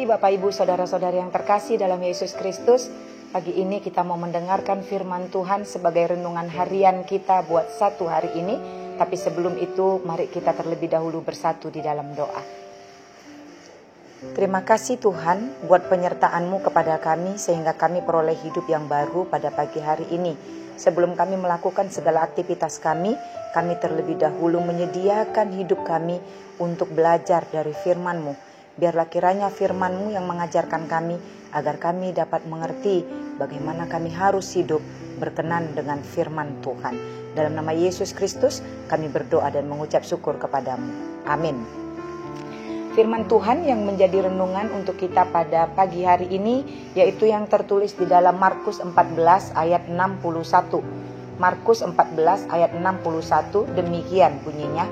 pagi Bapak Ibu Saudara-saudari yang terkasih dalam Yesus Kristus. Pagi ini kita mau mendengarkan firman Tuhan sebagai renungan harian kita buat satu hari ini. Tapi sebelum itu mari kita terlebih dahulu bersatu di dalam doa. Terima kasih Tuhan buat penyertaan-Mu kepada kami sehingga kami peroleh hidup yang baru pada pagi hari ini. Sebelum kami melakukan segala aktivitas kami terlebih dahulu menyediakan hidup kami untuk belajar dari firman-Mu. Biarlah kiranya firman-Mu yang mengajarkan kami agar kami dapat mengerti bagaimana kami harus hidup berkenan dengan firman Tuhan. Dalam nama Yesus Kristus kami berdoa dan mengucap syukur kepadamu. Amin. Firman Tuhan yang menjadi renungan untuk kita pada pagi hari ini yaitu yang tertulis di dalam Markus 14 ayat 61. Markus 14 ayat 61 demikian bunyinya.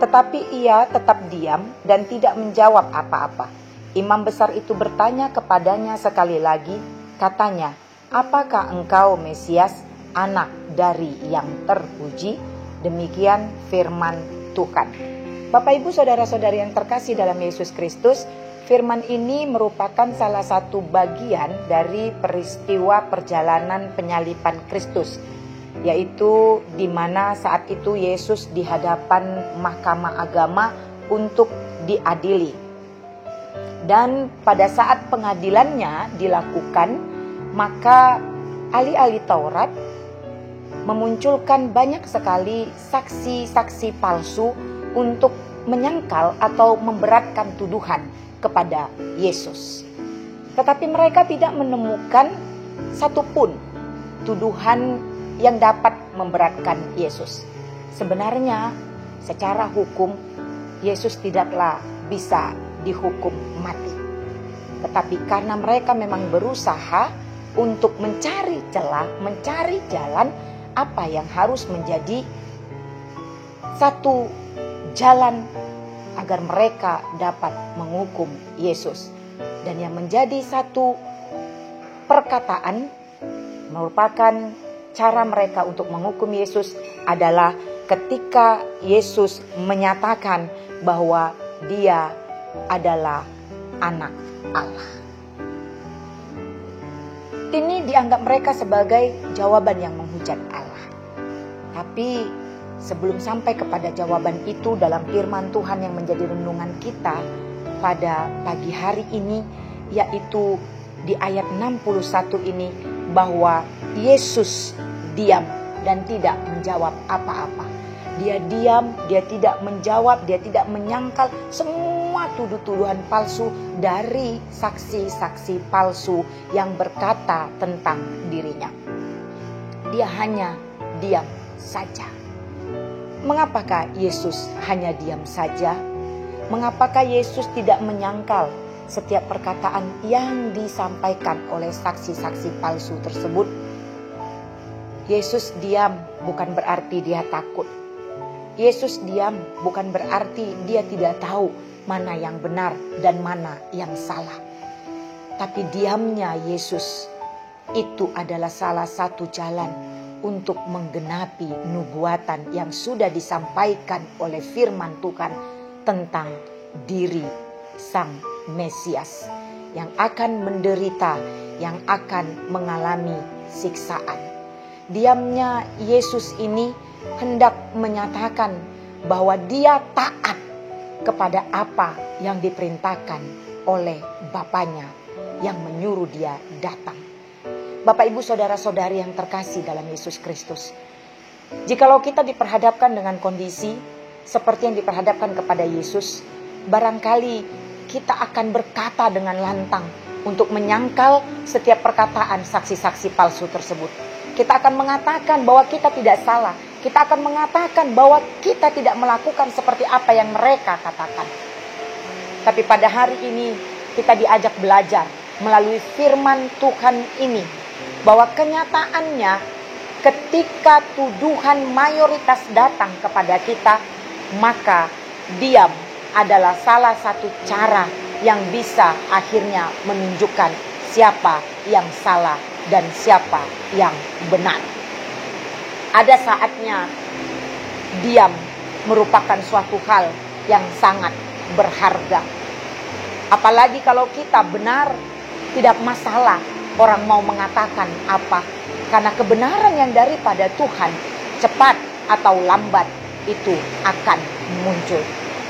Tetapi ia tetap diam dan tidak menjawab apa-apa. Imam besar itu bertanya kepadanya sekali lagi, katanya, apakah engkau Mesias, anak dari yang terpuji? Demikian firman Tuhan. Bapak Ibu Saudara-saudari yang terkasih dalam Yesus Kristus, firman ini merupakan salah satu bagian dari peristiwa perjalanan penyaliban Kristus, yaitu di mana saat itu Yesus di hadapan mahkamah agama untuk diadili. Dan pada saat pengadilannya dilakukan, maka ahli-ahli Taurat memunculkan banyak sekali saksi-saksi palsu untuk menyangkal atau memberatkan tuduhan kepada Yesus. Tetapi mereka tidak menemukan satupun tuduhan yang dapat memberatkan Yesus. Sebenarnya secara hukum Yesus tidaklah bisa dihukum mati. Tetapi karena mereka memang berusaha untuk mencari celah, mencari jalan apa yang harus menjadi satu jalan agar mereka dapat menghukum Yesus. Dan yang menjadi satu perkataan merupakan cara mereka untuk menghukum Yesus adalah ketika Yesus menyatakan bahwa dia adalah anak Allah. Ini dianggap mereka sebagai jawaban yang menghujat Allah. Tapi sebelum sampai kepada jawaban itu dalam firman Tuhan yang menjadi renungan kita pada pagi hari ini, yaitu di ayat 61 ini, bahwa Yesus diam dan tidak menjawab apa-apa. Dia diam, dia tidak menjawab, dia tidak menyangkal semua tuduh-tuduhan palsu dari saksi-saksi palsu yang berkata tentang dirinya. Dia hanya diam saja. Mengapakah Yesus hanya diam saja? Mengapakah Yesus tidak menyangkal setiap perkataan yang disampaikan oleh saksi-saksi palsu tersebut? Yesus diam bukan berarti dia takut. Yesus diam bukan berarti dia tidak tahu mana yang benar dan mana yang salah. Tapi diamnya Yesus itu adalah salah satu jalan untuk menggenapi nubuatan yang sudah disampaikan oleh firman Tuhan tentang diri Sang Mesias yang akan menderita, yang akan mengalami siksaan. Diamnya Yesus ini hendak menyatakan bahwa dia taat kepada apa yang diperintahkan oleh Bapanya yang menyuruh dia datang. Bapak Ibu Saudara-saudari yang terkasih dalam Yesus Kristus, jikalau kita diperhadapkan dengan kondisi seperti yang diperhadapkan kepada Yesus, barangkali kita akan berkata dengan lantang untuk menyangkal setiap perkataan saksi-saksi palsu tersebut. Kita akan mengatakan bahwa kita tidak salah. Kita akan mengatakan bahwa kita tidak melakukan seperti apa yang mereka katakan. Tapi pada hari ini kita diajak belajar melalui firman Tuhan ini, bahwa kenyataannya ketika tuduhan mayoritas datang kepada kita, maka diam adalah salah satu cara yang bisa akhirnya menunjukkan siapa yang salah dan siapa yang benar. Ada saatnya diam merupakan suatu hal yang sangat berharga. Apalagi kalau kita benar, tidak masalah orang mau mengatakan apa. Karena kebenaran yang daripada Tuhan, cepat atau lambat itu akan muncul.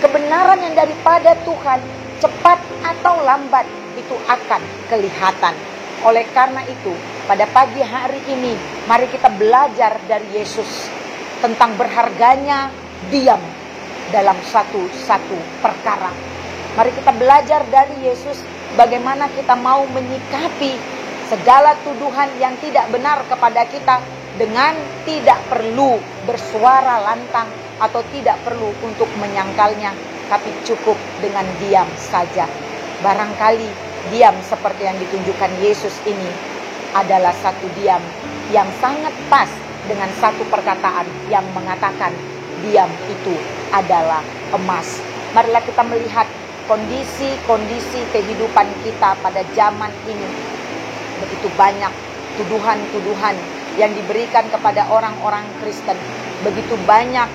Kebenaran yang daripada Tuhan, cepat atau lambat itu akan kelihatan. Oleh karena itu, pada pagi hari ini, mari kita belajar dari Yesus tentang berharganya diam dalam satu perkara. Mari kita belajar dari Yesus bagaimana kita mau menyikapi segala tuduhan yang tidak benar kepada kita dengan tidak perlu bersuara lantang atau tidak perlu untuk menyangkalnya, tapi cukup dengan diam saja. Barangkali diam seperti yang ditunjukkan Yesus ini adalah satu diam yang sangat pas dengan satu perkataan yang mengatakan diam itu adalah emas. Marilah kita melihat kondisi-kondisi kehidupan kita pada zaman ini. Begitu banyak tuduhan-tuduhan yang diberikan kepada orang-orang Kristen. Begitu banyak,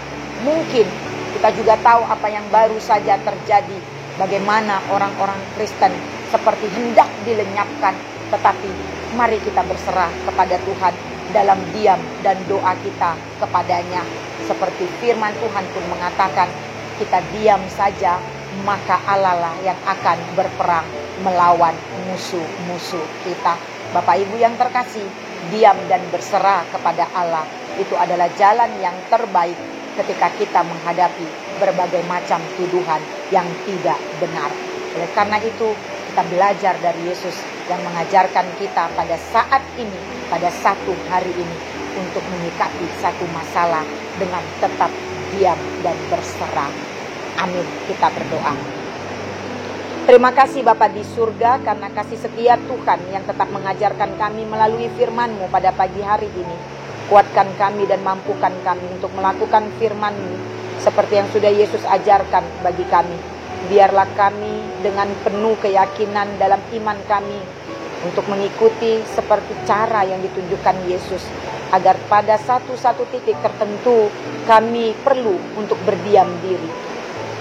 mungkin kita juga tahu apa yang baru saja terjadi. Bagaimana orang-orang Kristen seperti hendak dilenyapkan. Tetapi mari kita berserah kepada Tuhan dalam diam dan doa kita kepadanya. Seperti firman Tuhan pun mengatakan, kita diam saja, maka Allah lah yang akan berperang melawan musuh-musuh kita. Bapak Ibu yang terkasih, diam dan berserah kepada Allah itu adalah jalan yang terbaik ketika kita menghadapi berbagai macam tuduhan yang tidak benar. Oleh karena itu, kita belajar dari Yesus yang mengajarkan kita pada saat ini, pada satu hari ini, untuk menyikapi satu masalah dengan tetap diam dan berserah. Amin. Kita berdoa. Terima kasih Bapa di surga karena kasih setia Tuhan yang tetap mengajarkan kami melalui firman-Mu pada pagi hari ini. Kuatkan kami dan mampukan kami untuk melakukan firman-Mu seperti yang sudah Yesus ajarkan bagi kami. Biarlah kami dengan penuh keyakinan dalam iman kami untuk mengikuti seperti cara yang ditunjukkan Yesus, agar pada satu titik tertentu kami perlu untuk berdiam diri.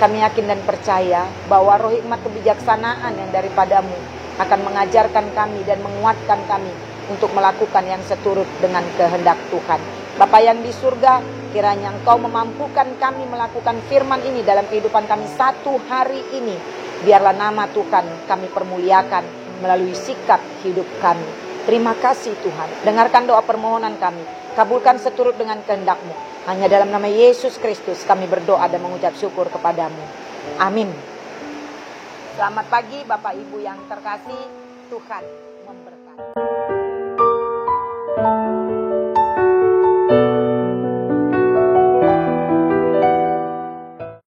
Kami yakin dan percaya bahwa roh hikmat kebijaksanaan yang daripadamu akan mengajarkan kami dan menguatkan kami untuk melakukan yang seturut dengan kehendak Tuhan. Bapa yang di surga, kiranya Engkau memampukan kami melakukan firman ini dalam kehidupan kami satu hari ini. Biarlah nama Tuhan kami permuliakan melalui sikap hidup kami. Terima kasih Tuhan. Dengarkan doa permohonan kami. Kabulkan seturut dengan kehendak-Mu. Hanya dalam nama Yesus Kristus kami berdoa dan mengucap syukur kepadamu. Amin. Selamat pagi Bapak Ibu yang terkasih. Tuhan memberkati.